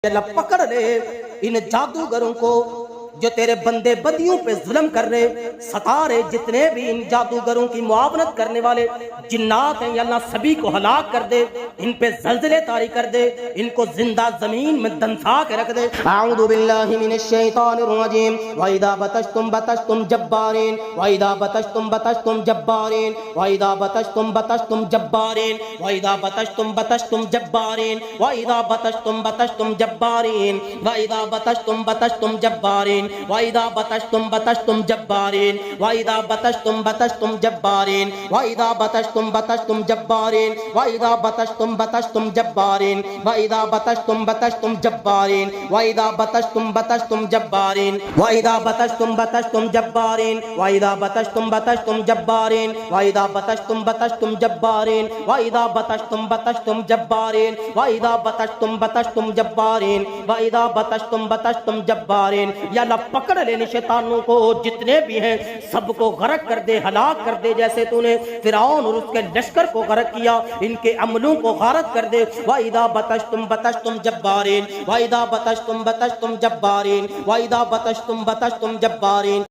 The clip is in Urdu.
اللہ پکڑ لے ان جادوگروں کو جو تیرے بندے بدیوں پہ ظلم کر رہے، ستارے جتنے بھی ان جادوگروں کی معاونت کرنے والے جنات ہیں یا اللہ سبھی کو ہلاک کر دے، ان پہ زلزلے طاری کر دے، ان کو زندہ زمین میں دنسا کے رکھ دے۔ اعوذ باللہ من الشیطان الرجیم وَإِذَا بَطَشْتُمْ بَطَشْتُمْ جَبَّارِينَ وَإِذَا بَطَشْتُمْ بَطَشْتُمْ جَبَّارِينَ وَإِذَا بَطَشْتُمْ بَطَشْتُمْ جَبَّارِينَ وَإِذَا بَطَشْتُمْ بَطَشْتُمْ جَبَّارِينَ وَإِذَا بَطَشْتُمْ بَطَشْتُمْ جَبَّارِينَ وَإِذَا بَطَشْتُمْ بَطَشْتُمْ جَبَّارِينَ وَإِذَا بَطَشْتُمْ بَطَشْتُمْ جَبَّارِينَ وَإِذَا بَطَشْتُمْ بَطَشْتُمْ جَبَّارِينَ وَإِذَا بَطَشْتُمْ بَطَشْتُمْ جَبَّارِينَ وَإِذَا بَطَشْتُمْ بَطَشْتُمْ جَبَّارِينَ وَإِذَا بَطَشْتُمْ بَطَشْتُمْ جَبَّارِينَ وَإِذَا بَطَشْتُمْ بَطَشْتُمْ جَبَّارِينَ وَإِذَا بَطَشْتُمْ بَطَشْتُمْ جَبَّارِينَ وَإِذَا بَطَشْتُمْ بَطَشْتُمْ جَبَّارِينَ وَإِذَا بَطَشْتُمْ بَطَشْتُمْ جَبَّارِينَ وَإِذَا بَطَشْتُمْ بَطَشْتُمْ جَبَّارِينَ وَإِذَا بَطَشْتُمْ بَطَشْتُمْ جَبَّارِينَ وَإِذَا بَطَشْتُمْ بَطَشْتُمْ جَبَّارِينَ یا اللہ پکڑ لے ان شیطانوں کو جتنے بھی ہیں، سب کو غرق کر دے، ہلاک کر دے، جیسے تو نے فرعون اور اس کے لشکر کو غرق کیا، ان کے عملوں کو غارت کر دے۔ وَإِذَا بَطَشْتُمْ بَطَشْتُمْ جَبَّارِينَ وَإِذَا بَطَشْتُمْ بَطَشْتُمْ جَبَّارِينَ وَإِذَا بَطَشْتُمْ بَطَشْتُمْ جَبَّارِينَ